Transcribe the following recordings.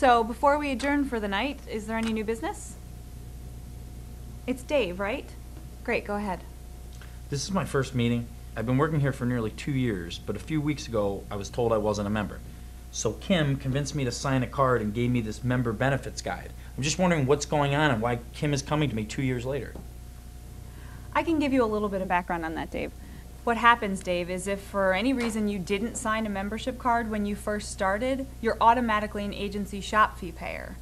So before we adjourn for the night, is there any new business? It's Dave, right? Great, go ahead. This is my first meeting. I've been working here for nearly 2 years, but a few weeks ago I was told I wasn't a member. So Kim convinced me to sign a card and gave me this member benefits guide. I'm just wondering what's going on and why Kim is coming to me 2 years later. I can give you a little bit of background on that, Dave. What happens, Dave, is if for any reason you didn't sign a membership card when you first started, you're automatically an agency shop fee payer.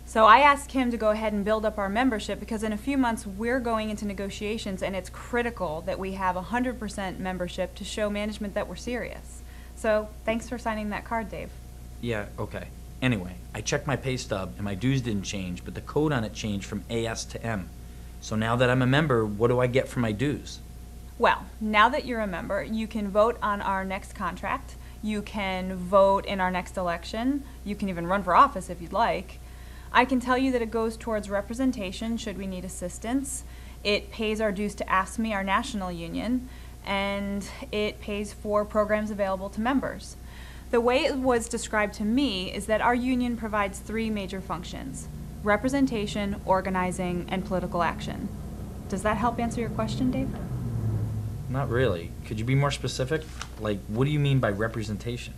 So I asked Kim to go ahead and build up our membership because in a few months we're going into negotiations and it's critical that we have 100% membership to show management that we're serious. So thanks for signing that card, Dave. Yeah, okay. Anyway, I checked my pay stub and my dues didn't change, but the code on it changed from AS to M. So now that I'm a member, what do I get for my dues? Well, now that you're a member, you can vote on our next contract, you can vote in our next election, you can even run for office if you'd like. I can tell you that it goes towards representation should we need assistance. It pays our dues to AFSCME, our national union, and it pays for programs available to members. The way it was described to me is that our union provides 3 major functions: representation, organizing, and political action. Does that help answer your question, Dave? Not really. Could you be more specific? Like, what do you mean by representation?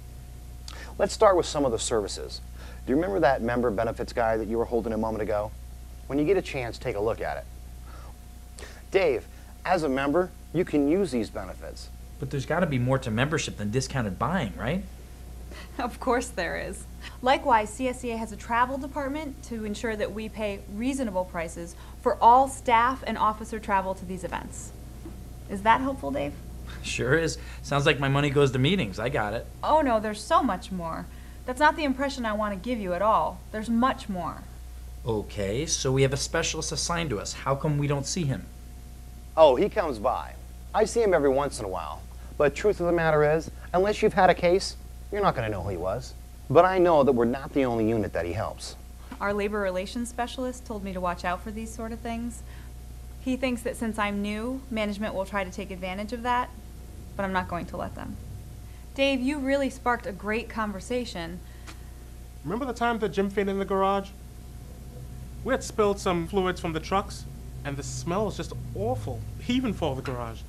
Let's start with some of the services. Do you remember that member benefits guide that you were holding a moment ago? When you get a chance, take a look at it. Dave, as a member, you can use these benefits. But there's got to be more to membership than discounted buying, right? Of course there is. Likewise, CSEA has a travel department to ensure that we pay reasonable prices for all staff and officer travel to these events. Is that helpful, Dave? Sure is. Sounds like my money goes to meetings. I got it. Oh no, there's so much more. That's not the impression I want to give you at all. There's much more. Okay, so we have a specialist assigned to us. How come we don't see him? Oh, he comes by. I see him every once in a while. But truth of the matter is, unless you've had a case, you're not going to know who he was. But I know that we're not the only unit that he helps. Our labor relations specialist told me to watch out for these sort of things. He thinks that since I'm new, management will try to take advantage of that, but I'm not going to let them. Dave, you really sparked a great conversation. Remember the time that Jim fainted in the garage? We had spilled some fluids from the trucks, and the smell was just awful, even for the garage.